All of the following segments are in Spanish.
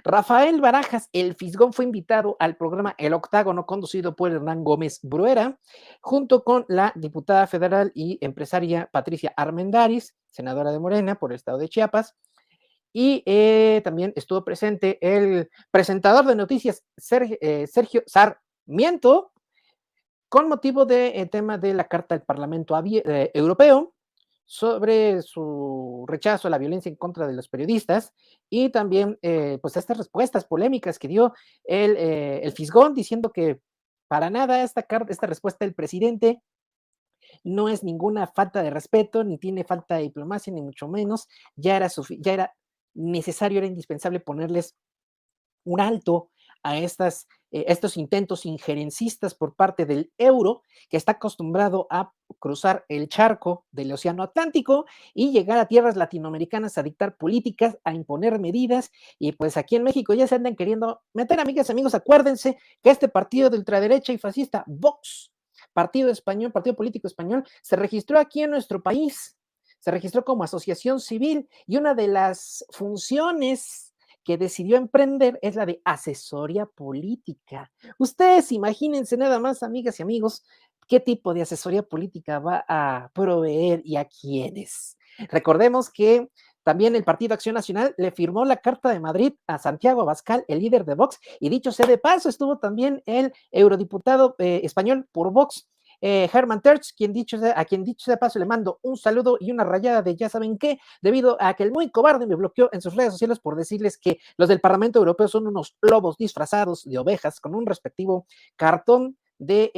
Rafael Barajas, el Fisgón, fue invitado al programa El Octágono, conducido por Hernán Gómez Bruera, junto con la diputada federal y empresaria Patricia Armendáriz, senadora de Morena por el estado de Chiapas, y también estuvo presente el presentador de noticias Sergio Sarmiento, con motivo del tema de la Carta del Parlamento Europeo sobre su rechazo a la violencia en contra de los periodistas y también pues estas respuestas polémicas que dio el Fisgón, diciendo que para nada esta respuesta del presidente no es ninguna falta de respeto, ni tiene falta de diplomacia, ni mucho menos. Ya era necesario, era indispensable ponerles un alto a estos intentos injerencistas por parte del euro, que está acostumbrado a cruzar el charco del Océano Atlántico y llegar a tierras latinoamericanas a dictar políticas, a imponer medidas, y pues aquí en México ya se andan queriendo meter, amigas y amigos. Acuérdense que este partido de ultraderecha y fascista, Vox, partido español, partido político español, se registró aquí en nuestro país, se registró como asociación civil, y una de las funciones que decidió emprender es la de asesoría política. Ustedes imagínense nada más, amigas y amigos, qué tipo de asesoría política va a proveer y a quiénes. Recordemos que también el Partido Acción Nacional le firmó la Carta de Madrid a Santiago Abascal, el líder de Vox, y dicho sea de paso, estuvo también el eurodiputado español por Vox, Herman Terz, a quien dicho sea de paso le mando un saludo y una rayada de ya saben qué, debido a que el muy cobarde me bloqueó en sus redes sociales por decirles que los del Parlamento Europeo son unos lobos disfrazados de ovejas con un respectivo cartón de...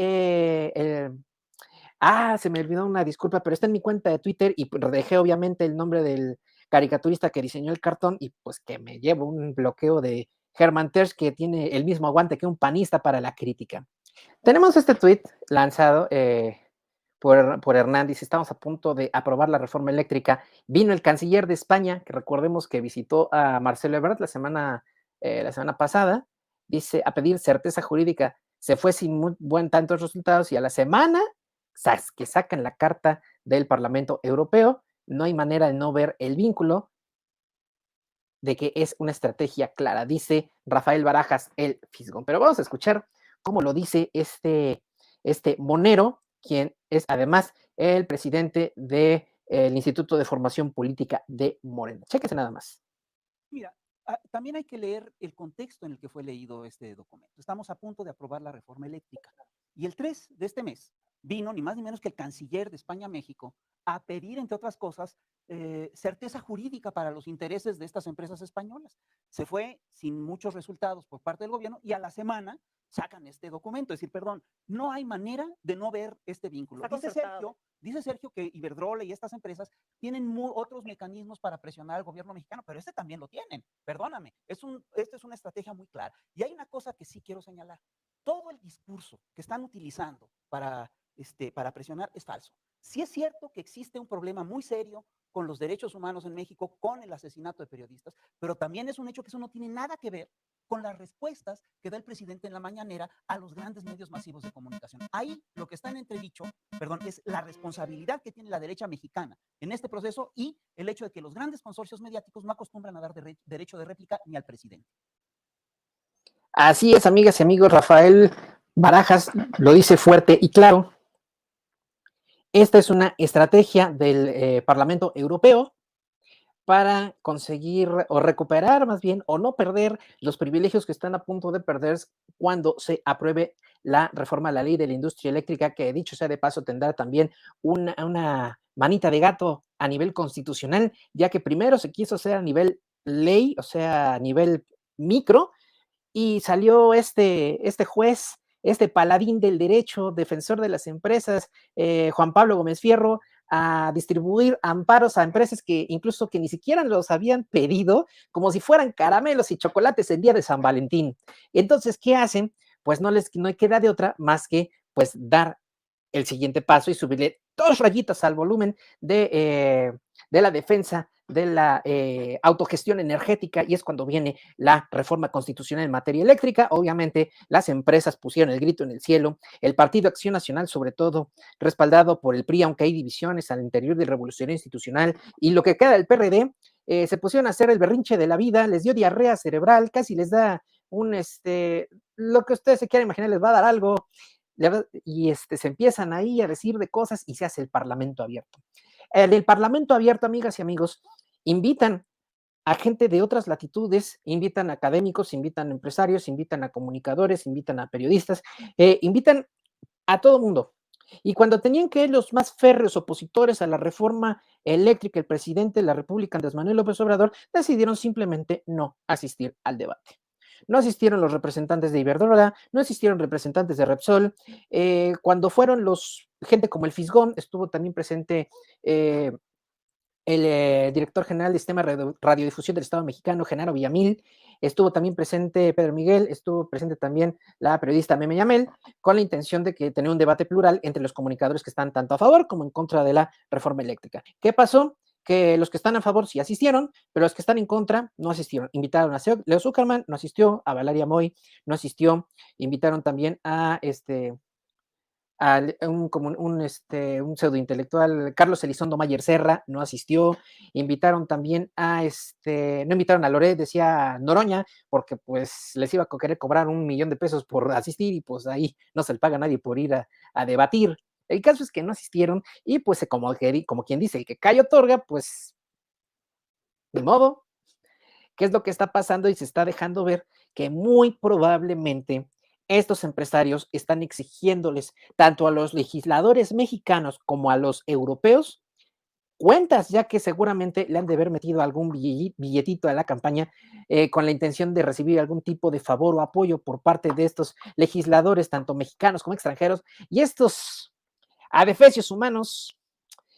se me olvidó, una disculpa, pero está en mi cuenta de Twitter y dejé obviamente el nombre del caricaturista que diseñó el cartón, y pues que me llevo un bloqueo de Herman Terz, que tiene el mismo aguante que un panista para la crítica. Tenemos este tweet lanzado por Hernández: estamos a punto de aprobar la reforma eléctrica. Vino el canciller de España, que recordemos que visitó a Marcelo Ebrard la semana pasada, dice, a pedir certeza jurídica. Se fue sin muy buen tantos resultados, y a la semana que sacan la carta del Parlamento Europeo, no hay manera de no ver el vínculo de que es una estrategia clara, dice Rafael Barajas, el Fisgón. Pero vamos a escuchar cómo lo dice este monero, quien es además el presidente del Instituto de Formación Política de Morena. Chéquese nada más. Mira, también hay que leer el contexto en el que fue leído este documento. Estamos a punto de aprobar la reforma eléctrica. Y el 3 de este mes vino ni más ni menos que el canciller de España a México a pedir, entre otras cosas, certeza jurídica para los intereses de estas empresas españolas. Se fue sin muchos resultados por parte del gobierno, y a la semana sacan este documento. Es decir, perdón, no hay manera de no ver este vínculo. Dice Sergio que Iberdrola y estas empresas tienen otros mecanismos para presionar al gobierno mexicano, pero este también lo tienen. Perdóname, esta es una estrategia muy clara. Y hay una cosa que sí quiero señalar: todo el discurso que están utilizando para presionar es falso. Sí es cierto que existe un problema muy serio con los derechos humanos en México, con el asesinato de periodistas, pero también es un hecho que eso no tiene nada que ver con las respuestas que da el presidente en la mañanera a los grandes medios masivos de comunicación. Ahí lo que está en entredicho, es la responsabilidad que tiene la derecha mexicana en este proceso, y el hecho de que los grandes consorcios mediáticos no acostumbran a dar derecho de réplica ni al presidente. Así es, amigas y amigos, Rafael Barajas lo dice fuerte y claro. Esta es una estrategia del Parlamento Europeo para conseguir o recuperar, más bien, o no perder los privilegios que están a punto de perder cuando se apruebe la reforma a la ley de la industria eléctrica, que dicho sea de paso tendrá también una manita de gato a nivel constitucional, ya que primero se quiso hacer a nivel ley, o sea, a nivel micro, y salió este juez, este paladín del derecho, defensor de las empresas, Juan Pablo Gómez Fierro, a distribuir amparos a empresas que incluso que ni siquiera los habían pedido, como si fueran caramelos y chocolates el día de San Valentín. Entonces, ¿qué hacen? Pues no queda de otra más que pues dar el siguiente paso y subirle 2 rayitas al volumen de la defensa de la autogestión energética, y es cuando viene la reforma constitucional en materia eléctrica. Obviamente las empresas pusieron el grito en el cielo, el Partido Acción Nacional sobre todo, respaldado por el PRI, aunque hay divisiones al interior del Revolucionario Institucional, y lo que queda del PRD, se pusieron a hacer el berrinche de la vida, les dio diarrea cerebral, casi les da lo que ustedes se quieran imaginar, les va a dar algo, y se empiezan ahí a decir de cosas y se hace el Parlamento abierto. El Parlamento abierto, amigas y amigos, invitan a gente de otras latitudes, invitan a académicos, invitan a empresarios, invitan a comunicadores, invitan a periodistas, invitan a todo mundo. Y cuando tenían que ir los más férreos opositores a la reforma eléctrica, el presidente de la República, Andrés Manuel López Obrador, decidieron simplemente no asistir al debate. No asistieron los representantes de Iberdrola, no asistieron representantes de Repsol. Cuando fueron gente como el Fisgón, estuvo también presente el director general del Sistema de Radiodifusión del Estado Mexicano, Genaro Villamil, estuvo también presente Pedro Miguel, estuvo presente también la periodista Meme Yamel, con la intención de que tener un debate plural entre los comunicadores que están tanto a favor como en contra de la reforma eléctrica. ¿Qué pasó? Que los que están a favor sí asistieron, pero los que están en contra no asistieron. Invitaron a Leo Zuckerman, no asistió, a Valeria Moy, no asistió, invitaron también a un pseudo intelectual, Carlos Elizondo Mayer Serra, no asistió, invitaron también no invitaron a Loret, decía Noroña, porque pues les iba a querer cobrar $1,000,000 por asistir y pues ahí no se le paga a nadie por ir a debatir. El caso es que no asistieron y pues como quien dice, el que calla otorga, pues de modo. ¿Qué es lo que está pasando? Y se está dejando ver que muy probablemente estos empresarios están exigiéndoles tanto a los legisladores mexicanos como a los europeos cuentas, ya que seguramente le han de haber metido algún billetito a la campaña con la intención de recibir algún tipo de favor o apoyo por parte de estos legisladores, tanto mexicanos como extranjeros, y estos adefesios humanos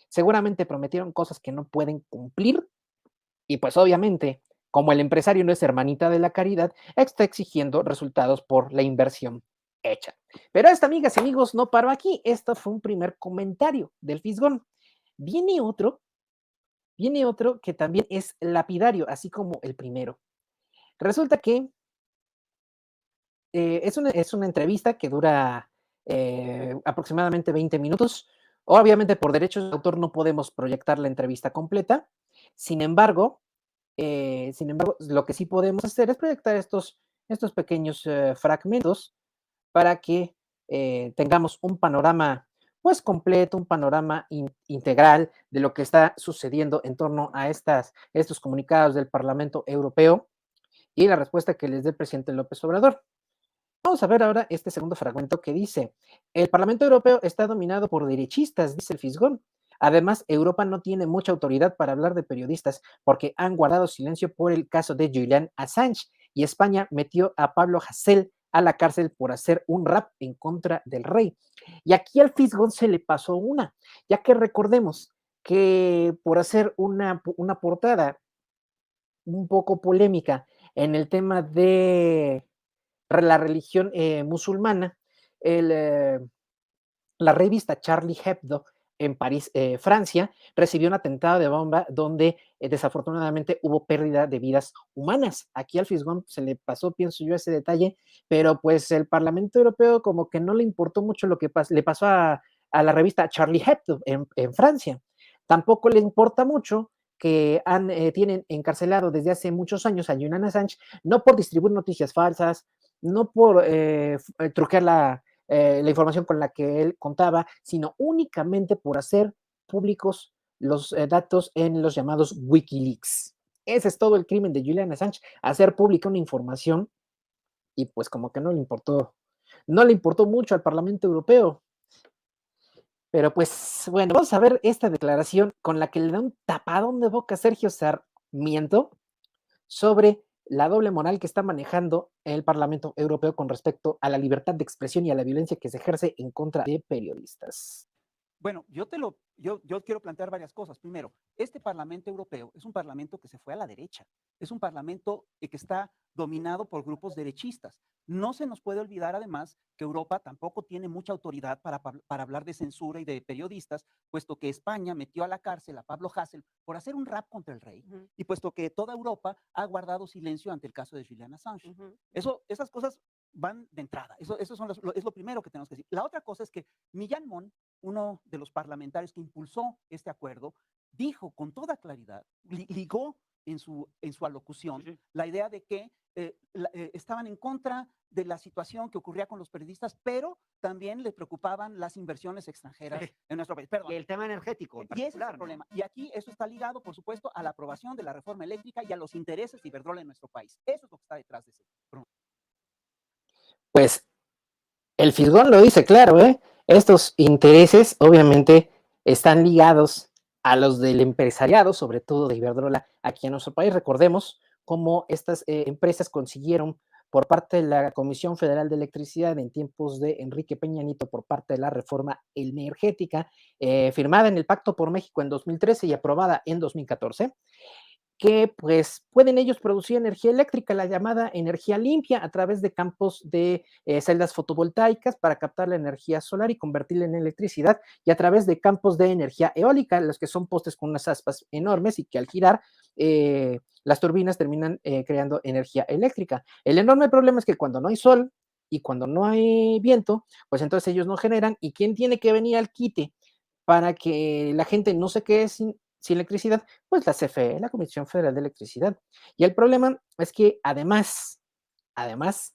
seguramente prometieron cosas que no pueden cumplir y pues obviamente, como el empresario no es hermanita de la caridad, está exigiendo resultados por la inversión hecha. Pero esta, amigas y amigos, no paró aquí. Esto fue un primer comentario del Fisgón. Viene otro, viene otro que también es lapidario, así como el primero. Resulta que es una entrevista que dura aproximadamente 20 minutos. Obviamente, por derechos de autor no podemos proyectar la entrevista completa. Sin embargo, lo que sí podemos hacer es proyectar estos pequeños fragmentos para que tengamos un panorama pues completo, un panorama integral de lo que está sucediendo en torno a estos comunicados del Parlamento Europeo y la respuesta que les dé el presidente López Obrador. Vamos a ver ahora este segundo fragmento que dice, el Parlamento Europeo está dominado por derechistas, dice el Fisgón. Además, Europa no tiene mucha autoridad para hablar de periodistas porque han guardado silencio por el caso de Julian Assange y España metió a Pablo Hasél a la cárcel por hacer un rap en contra del rey. Y aquí al Fisgón se le pasó una, ya que recordemos que por hacer una portada un poco polémica en el tema de la religión musulmana, el, eh, la revista Charlie Hebdo en París, Francia, recibió un atentado de bomba donde desafortunadamente hubo pérdida de vidas humanas. Aquí al Fisgón se le pasó, pienso yo, ese detalle, pero pues el Parlamento Europeo como que no le importó mucho lo que le pasó a la revista Charlie Hebdo en Francia. Tampoco le importa mucho que tienen encarcelado desde hace muchos años a Julian Assange, no por distribuir noticias falsas, no por truquear la información con la que él contaba, sino únicamente por hacer públicos los datos en los llamados Wikileaks. Ese es todo el crimen de Julian Assange, hacer pública una información y pues como que no le importó mucho al Parlamento Europeo. Pero pues bueno, vamos a ver esta declaración con la que le da un tapadón de boca a Sergio Sarmiento sobre la doble moral que está manejando el Parlamento Europeo con respecto a la libertad de expresión y a la violencia que se ejerce en contra de periodistas. Bueno, yo quiero plantear varias cosas. Primero, este Parlamento Europeo es un parlamento que se fue a la derecha, es un parlamento que está dominado por grupos derechistas. No se nos puede olvidar, además, que Europa tampoco tiene mucha autoridad para hablar de censura y de periodistas, puesto que España metió a la cárcel a Pablo Hasél por hacer un rap contra el rey, y puesto que toda Europa ha guardado silencio ante el caso de Julian Assange. Esas cosas van de entrada. Es lo primero que tenemos que decir. La otra cosa es que Millán Mon, uno de los parlamentarios que impulsó este acuerdo, dijo con toda claridad, ligó en su alocución Sí, sí. la idea de que estaban en contra de la situación que ocurría con los periodistas, pero también les preocupaban las inversiones extranjeras Sí. en nuestro país. Perdón. Y el tema energético en Y ese es particular, el problema. Y aquí eso está ligado, por supuesto, a la aprobación de la reforma eléctrica y a los intereses de Iberdrola en nuestro país. Eso es lo que está detrás de ese problema. Pues el Fisgón lo dice claro, ¿eh? Estos intereses obviamente están ligados a los del empresariado, sobre todo de Iberdrola, aquí en nuestro país. Recordemos cómo estas empresas consiguieron por parte de la Comisión Federal de Electricidad en tiempos de Enrique Peña Nieto por parte de la reforma energética firmada en el Pacto por México en 2013 y aprobada en 2014, que pues pueden ellos producir energía eléctrica, la llamada energía limpia, a través de campos de celdas fotovoltaicas para captar la energía solar y convertirla en electricidad, y a través de campos de energía eólica, los que son postes con unas aspas enormes y que al girar las turbinas terminan creando energía eléctrica. El enorme problema es que cuando no hay sol y cuando no hay viento, pues entonces ellos no generan, y ¿quién tiene que venir al quite para que la gente no se quede sin electricidad? Pues la CFE, la Comisión Federal de Electricidad. Y el problema es que además, además,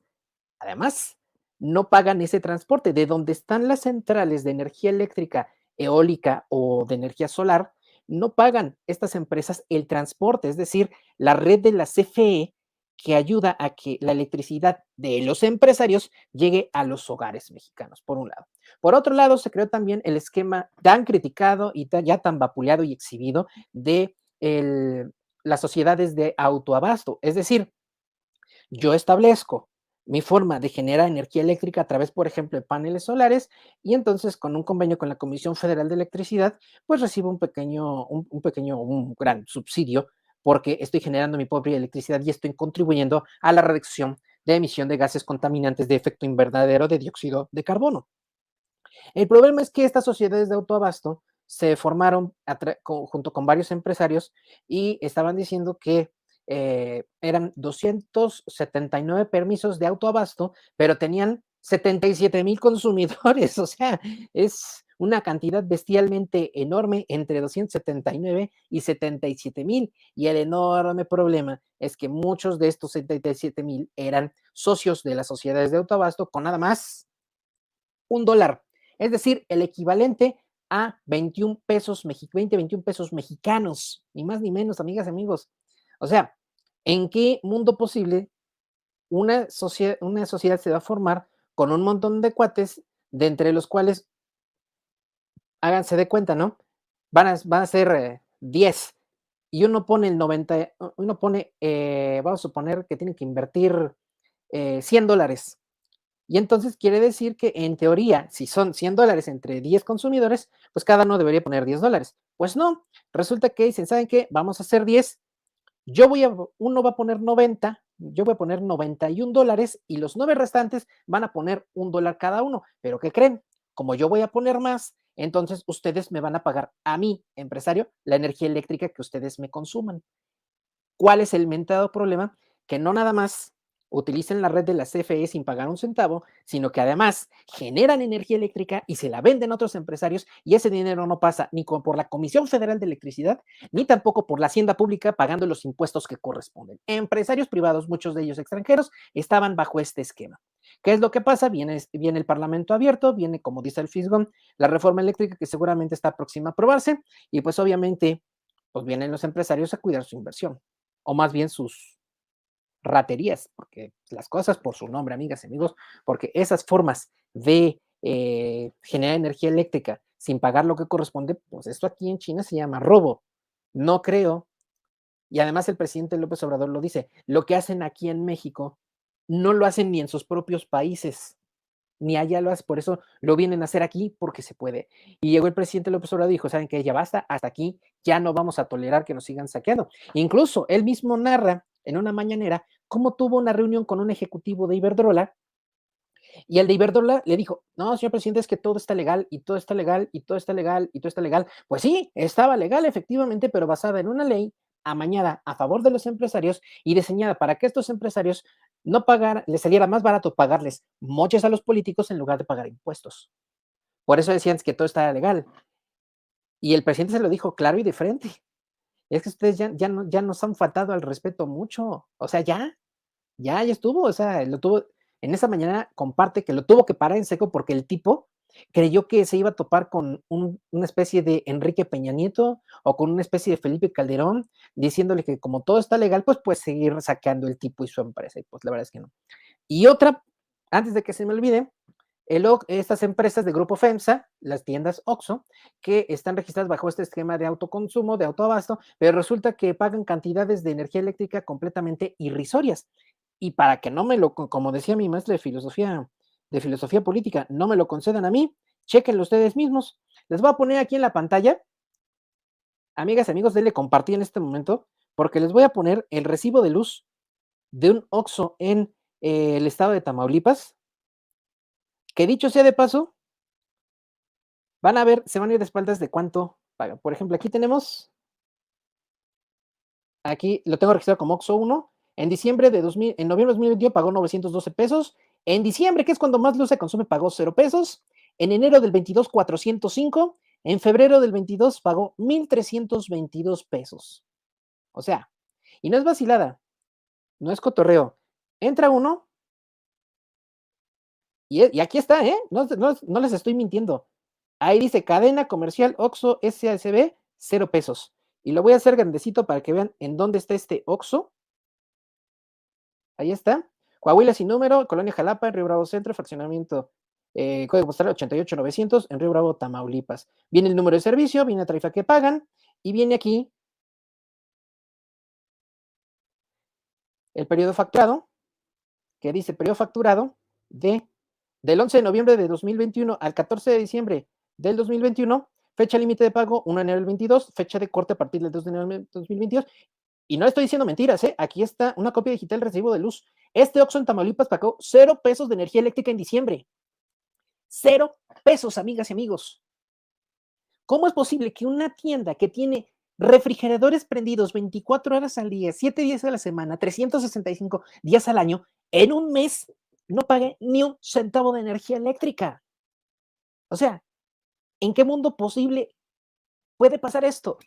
no pagan ese transporte. De donde están las centrales de energía eléctrica, eólica o de energía solar, no pagan estas empresas el transporte, es decir, la red de la CFE, que ayuda a que la electricidad de los empresarios llegue a los hogares mexicanos, por un lado. Por otro lado, se creó también el esquema tan criticado y ya tan vapuleado y exhibido de las sociedades de autoabasto. Es decir, yo establezco mi forma de generar energía eléctrica a través, por ejemplo, de paneles solares, y entonces con un convenio con la Comisión Federal de Electricidad, pues recibo un gran subsidio porque estoy generando mi propia electricidad y estoy contribuyendo a la reducción de emisión de gases contaminantes de efecto invernadero de dióxido de carbono. El problema es que estas sociedades de autoabasto se formaron junto con varios empresarios y estaban diciendo que eran 279 permisos de autoabasto, pero tenían 77,000 consumidores. O sea, es una cantidad bestialmente enorme entre 279 y 77,000. Y el enorme problema es que muchos de estos 77,000 eran socios de las sociedades de autoabasto con nada más $1. Es decir, el equivalente a 21 pesos, 21 pesos mexicanos, ni más ni menos, amigas y amigos. O sea, ¿en qué mundo posible una sociedad se va a formar con un montón de cuates, de entre los cuales, háganse de cuenta, ¿no? Van a ser 10, y uno pone vamos a suponer que tienen que invertir $100. Y entonces quiere decir que en teoría, si son $100 entre 10 consumidores, pues cada uno debería poner $10. Pues no, resulta que dicen, ¿saben qué? Vamos a hacer 10, uno va a poner 90, yo voy a poner $91 y los 9 restantes van a poner $1 cada uno. Pero ¿qué creen? Como yo voy a poner más, entonces ustedes me van a pagar a mí, empresario, la energía eléctrica que ustedes me consuman. ¿Cuál es el mentado problema? Que no nada más utilicen la red de la CFE sin pagar un centavo, sino que además generan energía eléctrica y se la venden a otros empresarios, y ese dinero no pasa ni por la Comisión Federal de Electricidad, ni tampoco por la hacienda pública pagando los impuestos que corresponden. Empresarios privados, muchos de ellos extranjeros, estaban bajo este esquema. ¿Qué es lo que pasa? Viene el Parlamento abierto, viene, como dice el Fisgón, la reforma eléctrica que seguramente está próxima a aprobarse, y pues obviamente pues vienen los empresarios a cuidar su inversión, o más bien sus raterías, porque las cosas por su nombre, amigas y amigos, porque esas formas de generar energía eléctrica sin pagar lo que corresponde, pues esto aquí en China se llama robo. No creo, y además el presidente López Obrador lo dice, lo que hacen aquí en México no lo hacen ni en sus propios países, ni allá lo hacen, por eso lo vienen a hacer aquí, porque se puede. Y llegó el presidente López Obrador y dijo, ¿saben qué? Ya basta, hasta aquí, ya no vamos a tolerar que nos sigan saqueando. Incluso él mismo narra en una mañanera cómo tuvo una reunión con un ejecutivo de Iberdrola, y el de Iberdrola le dijo, no, señor presidente, es que todo está legal, y todo está legal, y todo está legal, y todo está legal. Pues sí, estaba legal efectivamente, pero basada en una ley amañada a favor de los empresarios y diseñada para que estos empresarios no pagaran, les saliera más barato pagarles moches a los políticos en lugar de pagar impuestos. Por eso decían que todo estaba legal. Y el presidente se lo dijo claro y de frente. Es que ustedes ya nos han faltado al respeto mucho. O sea, ya estuvo. O sea, lo tuvo. En esa mañana comparte que lo tuvo que parar en seco porque el tipo creyó que se iba a topar con una especie de Enrique Peña Nieto o con una especie de Felipe Calderón, diciéndole que como todo está legal, pues puede seguir saqueando el tipo y su empresa. Y pues la verdad es que no. Y otra, antes de que se me olvide, estas empresas de Grupo FEMSA, las tiendas OXXO, que están registradas bajo este esquema de autoconsumo, de autoabasto, pero resulta que pagan cantidades de energía eléctrica completamente irrisorias. Y para que no me lo, como decía mi maestra de filosofía política, no me lo concedan a mí, chéquenlo ustedes mismos. Les voy a poner aquí en la pantalla, amigas y amigos, denle compartir en este momento, porque les voy a poner el recibo de luz de un OXXO en el estado de Tamaulipas, que dicho sea de paso, van a ver, se van a ir de espaldas de cuánto pagan. Por ejemplo, aquí tenemos, aquí lo tengo registrado como OXXO 1. En en noviembre de 2021 pagó 912 pesos. En diciembre, que es cuando más luz se consume, pagó 0 pesos. En enero del 22, 405. En febrero del 22 pagó 1,322 pesos. O sea, y no es vacilada, no es cotorreo. Entra uno y aquí está, ¿eh? No les estoy mintiendo. Ahí dice cadena comercial OXXO SASB, 0 pesos. Y lo voy a hacer grandecito para que vean en dónde está este OXXO. Ahí está. Coahuila sin número, Colonia Jalapa, en Río Bravo Centro, fraccionamiento, código postal 88900, en Río Bravo, Tamaulipas. Viene el número de servicio, viene la tarifa que pagan y viene aquí el periodo facturado, que dice periodo facturado del 11 de noviembre de 2021 al 14 de diciembre del 2021, fecha límite de pago 1 de enero del 22, fecha de corte a partir del 2 de enero del 2022. Y no estoy diciendo mentiras, ¿eh? Aquí está una copia digital del recibo de luz. Este OXXO en Tamaulipas pagó 0 pesos de energía eléctrica en diciembre. 0 pesos, amigas y amigos. ¿Cómo es posible que una tienda que tiene refrigeradores prendidos 24 horas al día, 7 días a la semana, 365 días al año, en un mes no pague ni un centavo de energía eléctrica? O sea, ¿en qué mundo posible puede pasar esto?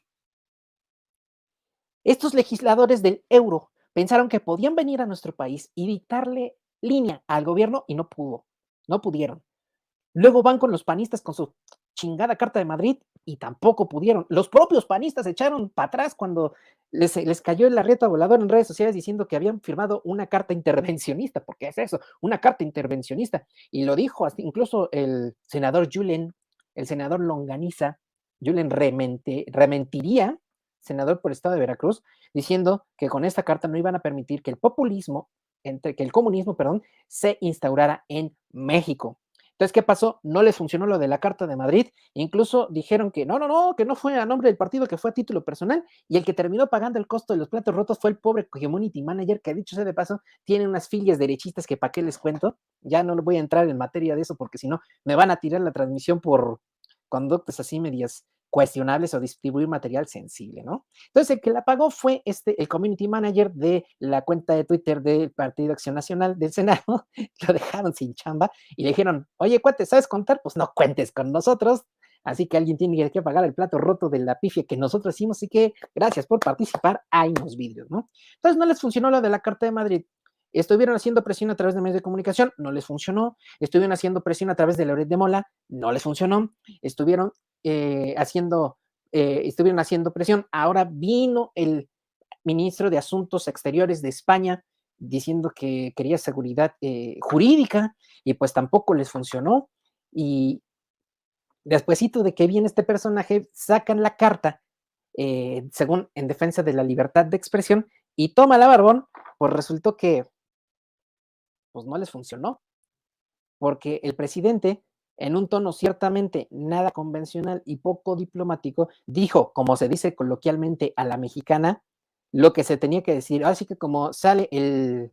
Estos legisladores del euro pensaron que podían venir a nuestro país y dictarle línea al gobierno y no pudieron. Luego van con los panistas con su chingada Carta de Madrid y tampoco pudieron. Los propios panistas se echaron para atrás cuando les cayó el arrieta volador en redes sociales diciendo que habían firmado una carta intervencionista, porque es eso, una carta intervencionista. Y lo dijo incluso el senador Longaniza, Julen Rementiría, senador por el estado de Veracruz, diciendo que con esta carta no iban a permitir que el comunismo, se instaurara en México. Entonces, ¿qué pasó? No les funcionó lo de la Carta de Madrid, incluso dijeron que que no fue a nombre del partido, que fue a título personal, y el que terminó pagando el costo de los platos rotos fue el pobre community manager, que dicho sea de paso, tiene unas filias derechistas que para qué les cuento, ya no voy a entrar en materia de eso, porque si no, me van a tirar la transmisión por conductas así medias cuestionables o distribuir material sensible, ¿no? Entonces, el que la pagó fue el community manager de la cuenta de Twitter del Partido Acción Nacional del Senado, lo dejaron sin chamba y le dijeron, oye, cuate, ¿sabes contar? Pues no cuentes con nosotros, así que alguien tiene que pagar el plato roto de la pifia que nosotros hicimos, así que gracias por participar, hay unos vídeos, ¿no? Entonces, no les funcionó lo de la Carta de Madrid. Estuvieron haciendo presión a través de medios de comunicación, no les funcionó. Estuvieron haciendo presión a través de Loret de Mola, no les funcionó. Estuvieron haciendo presión. Ahora vino el ministro de Asuntos Exteriores de España diciendo que quería seguridad jurídica y pues tampoco les funcionó. Y despuesito de que viene este personaje, sacan la carta, según en defensa de la libertad de expresión, y toma la barbón, pues resultó que pues no les funcionó, porque el presidente, en un tono ciertamente nada convencional y poco diplomático, dijo, como se dice coloquialmente a la mexicana, lo que se tenía que decir. Así que como sale el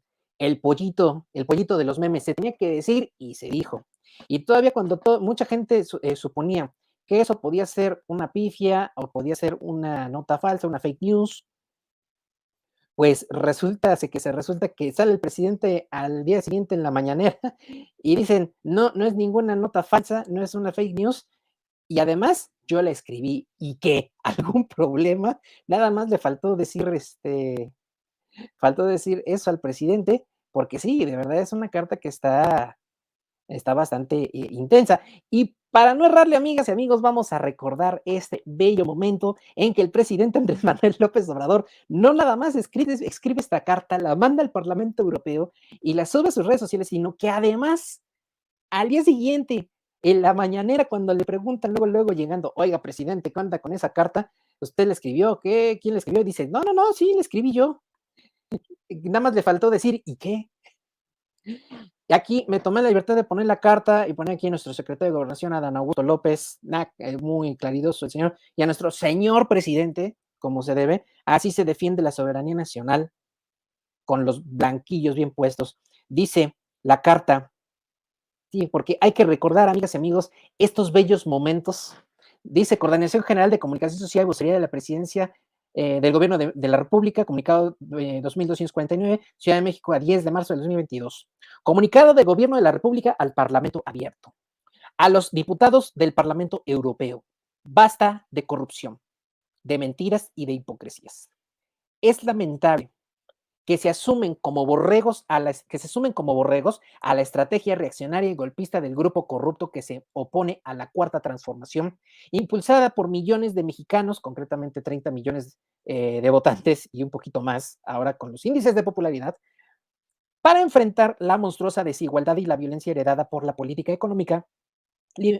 pollito de los memes, se tenía que decir y se dijo. Y todavía cuando mucha gente suponía que eso podía ser una pifia o podía ser una nota falsa, una fake news, pues resulta que sale el presidente al día siguiente en la mañanera y dicen, no es ninguna nota falsa, no es una fake news, y además yo la escribí, ¿y qué? ¿Algún problema? Nada más le faltó decir, faltó decir eso al presidente, porque sí, de verdad es una carta que está bastante intensa. Y para no errarle, amigas y amigos, vamos a recordar este bello momento en que el presidente Andrés Manuel López Obrador no nada más escribe esta carta, la manda al Parlamento Europeo y la sube a sus redes sociales, sino que además al día siguiente, en la mañanera, cuando le preguntan luego llegando, oiga, presidente, ¿qué onda con esa carta? ¿Usted le escribió? ¿Qué? ¿Quién le escribió? Dice, no, sí, le escribí yo. Nada más le faltó decir, ¿y qué? Y aquí me tomé la libertad de poner la carta y poner aquí a nuestro secretario de Gobernación, Adán Augusto López, muy claridoso el señor, y a nuestro señor presidente, como se debe, así se defiende la soberanía nacional, con los blanquillos bien puestos. Dice la carta, sí, porque hay que recordar, amigas y amigos, estos bellos momentos. Dice Coordinación General de Comunicación Social y Vocería de la Presidencia del Gobierno de la República, comunicado 2249, Ciudad de México, a 10 de marzo de 2022. Comunicado del Gobierno de la República al Parlamento abierto. A los diputados del Parlamento Europeo. Basta de corrupción, de mentiras y de hipocresías. Es lamentable que se asumen como borregos que se sumen como borregos a la estrategia reaccionaria y golpista del grupo corrupto que se opone a la cuarta transformación, impulsada por millones de mexicanos, concretamente 30 millones de votantes y un poquito más ahora con los índices de popularidad, para enfrentar la monstruosa desigualdad y la violencia heredada por la política económica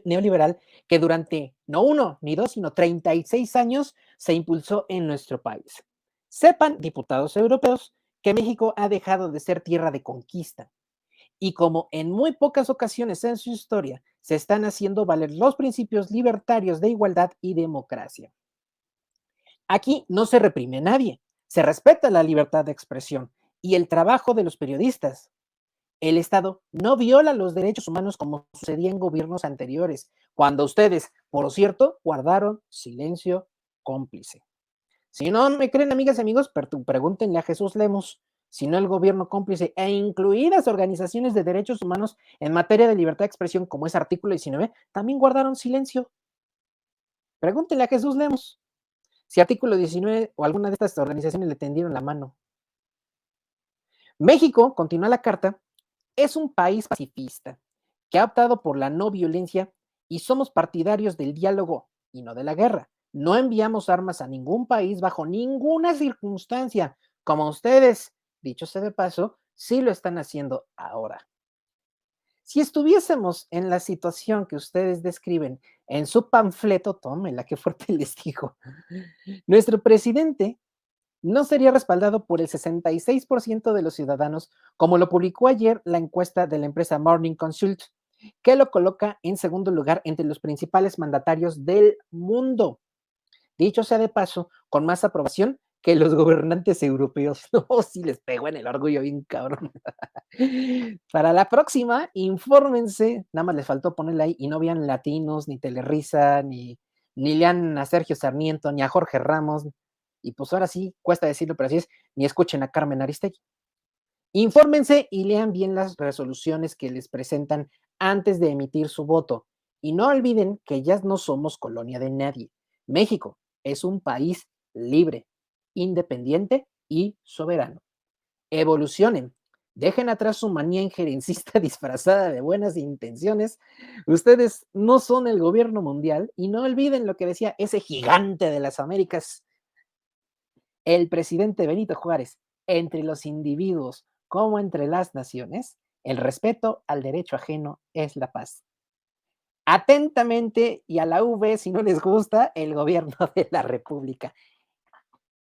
neoliberal que durante no uno ni dos, sino 36 años se impulsó en nuestro país. Sepan, diputados europeos, que México ha dejado de ser tierra de conquista y como en muy pocas ocasiones en su historia se están haciendo valer los principios libertarios de igualdad y democracia. Aquí no se reprime a nadie, se respeta la libertad de expresión y el trabajo de los periodistas. El Estado no viola los derechos humanos como sucedía en gobiernos anteriores, cuando ustedes, por cierto, guardaron silencio cómplice. Si no me creen, amigas y amigos, pregúntenle a Jesús Lemos, si no el gobierno cómplice e incluidas organizaciones de derechos humanos en materia de libertad de expresión, como es artículo 19, también guardaron silencio. Pregúntenle a Jesús Lemos si artículo 19 o alguna de estas organizaciones le tendieron la mano. México, continúa la carta, es un país pacifista que ha optado por la no violencia y somos partidarios del diálogo y no de la guerra. No enviamos armas a ningún país bajo ninguna circunstancia, como ustedes, dicho sea de paso, sí lo están haciendo ahora. Si estuviésemos en la situación que ustedes describen en su panfleto, tómela, qué fuerte les digo, nuestro presidente no sería respaldado por el 66% de los ciudadanos, como lo publicó ayer la encuesta de la empresa Morning Consult, que lo coloca en segundo lugar entre los principales mandatarios del mundo. Dicho sea de paso, con más aprobación que los gobernantes europeos. No, sí les pegó en el orgullo bien cabrón. Para la próxima, infórmense, nada más les faltó ponerle ahí, y no vean latinos, ni Telerisa, ni lean a Sergio Sarmiento, ni a Jorge Ramos, y pues ahora sí, cuesta decirlo, pero así es, ni escuchen a Carmen Aristegui. Infórmense y lean bien las resoluciones que les presentan antes de emitir su voto. Y no olviden que ya no somos colonia de nadie. México es un país libre, independiente y soberano. Evolucionen. Dejen atrás su manía injerencista disfrazada de buenas intenciones. Ustedes no son el gobierno mundial y no olviden lo que decía ese gigante de las Américas, el presidente Benito Juárez. Entre los individuos como entre las naciones, el respeto al derecho ajeno es la paz. Atentamente y a la V, si no les gusta, el gobierno de la República.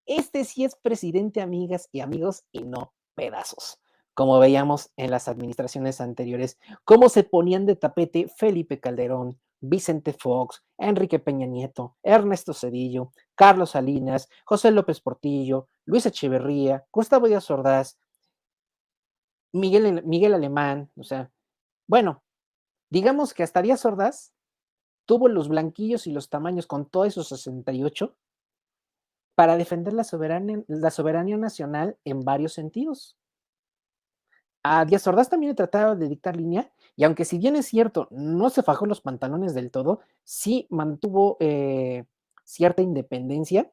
Este sí es presidente, amigas y amigos, y no pedazos, como veíamos en las administraciones anteriores, cómo se ponían de tapete Felipe Calderón, Vicente Fox, Enrique Peña Nieto, Ernesto Zedillo, Carlos Salinas, José López Portillo, Luis Echeverría, Gustavo Díaz Ordaz, Miguel Alemán, o sea, bueno, digamos que hasta Díaz Ordaz tuvo los blanquillos y los tamaños con todos esos 68 para defender la soberanía nacional en varios sentidos. A Díaz Ordaz también le trataba de dictar línea, y aunque si bien es cierto, no se fajó los pantalones del todo, sí mantuvo cierta independencia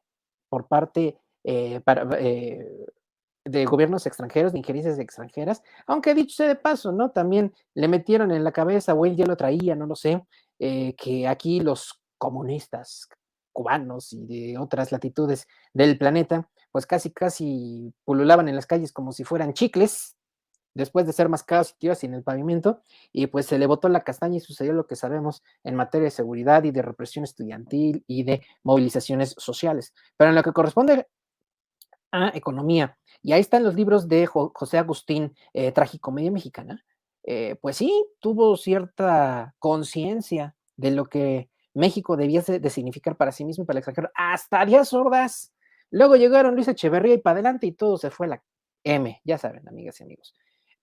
por parte de gobiernos extranjeros, de injerencias extranjeras, aunque dicho sea de paso, ¿no? También le metieron en la cabeza, o él ya lo traía, no lo sé, que aquí los comunistas cubanos y de otras latitudes del planeta, pues casi pululaban en las calles como si fueran chicles, después de ser mascados y tiros en el pavimento, y pues se le botó la castaña y sucedió lo que sabemos en materia de seguridad y de represión estudiantil y de movilizaciones sociales. Pero en lo que corresponde a economía, y ahí están los libros de José Agustín, Tragicomedia Mexicana, pues sí, tuvo cierta conciencia de lo que México debía de significar para sí mismo y para el extranjero, hasta Díaz Ordaz. Luego llegaron Luis Echeverría y para adelante y todo se fue a la M, ya saben, amigas y amigos.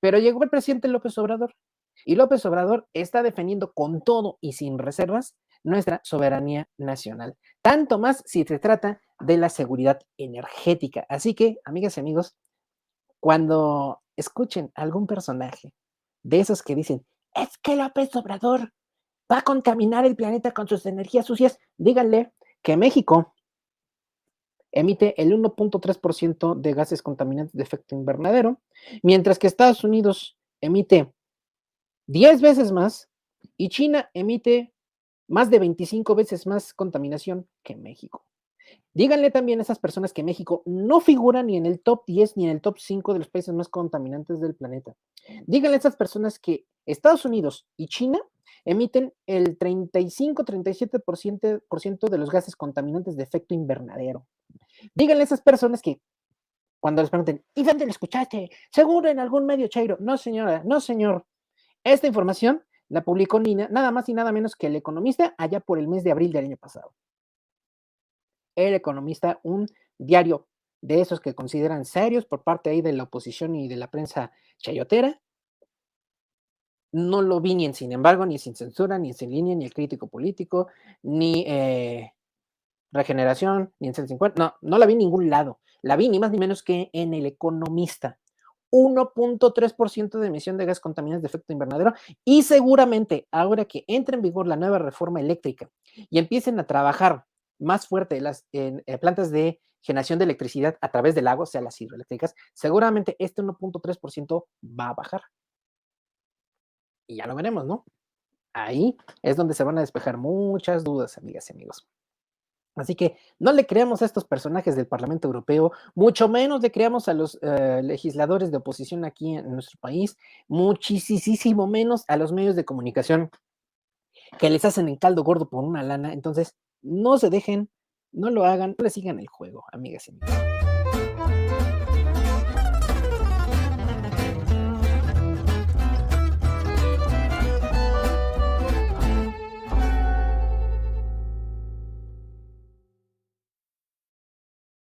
Pero llegó el presidente López Obrador, y López Obrador está defendiendo con todo y sin reservas nuestra soberanía nacional. Tanto más si se trata de la seguridad energética. Así que, amigas y amigos, cuando escuchen algún personaje de esos que dicen, es que López Obrador va a contaminar el planeta con sus energías sucias, díganle que México emite el 1.3% de gases contaminantes de efecto invernadero, mientras que Estados Unidos emite 10 veces más y China emite más de 25 veces más contaminación que México. Díganle también a esas personas que México no figura ni en el top 10 ni en el top 5 de los países más contaminantes del planeta. Díganle a esas personas que Estados Unidos y China emiten el 35-37% de los gases contaminantes de efecto invernadero. Díganle a esas personas que cuando les pregunten, ¿y dónde lo escuchaste? Seguro en algún medio chairo. No, señora, no, señor. Esta información la publicó nada más y nada menos que El Economista allá por el mes de abril del año pasado. El Economista, un diario de esos que consideran serios por parte ahí de la oposición y de la prensa chayotera. No lo vi ni en Sin embargo, ni Sin Censura, ni en Sin Línea, ni El Crítico Político, ni Regeneración, ni en C50. No, no la vi en ningún lado. La vi ni más ni menos que en El Economista. 1.3% de emisión de gas contaminantes de efecto invernadero, y seguramente ahora que entre en vigor la nueva reforma eléctrica y empiecen a trabajar más fuerte en plantas de generación de electricidad a través del agua, o sea, las hidroeléctricas, seguramente este 1.3% va a bajar. Y ya lo veremos, ¿no? Ahí es donde se van a despejar muchas dudas, amigas y amigos. Así que no le creamos a estos personajes del Parlamento Europeo, mucho menos le creamos a los legisladores de oposición aquí en nuestro país, muchísimo menos a los medios de comunicación que les hacen el caldo gordo por una lana. Entonces, no se dejen, no lo hagan, no le sigan el juego, amigas y amigos.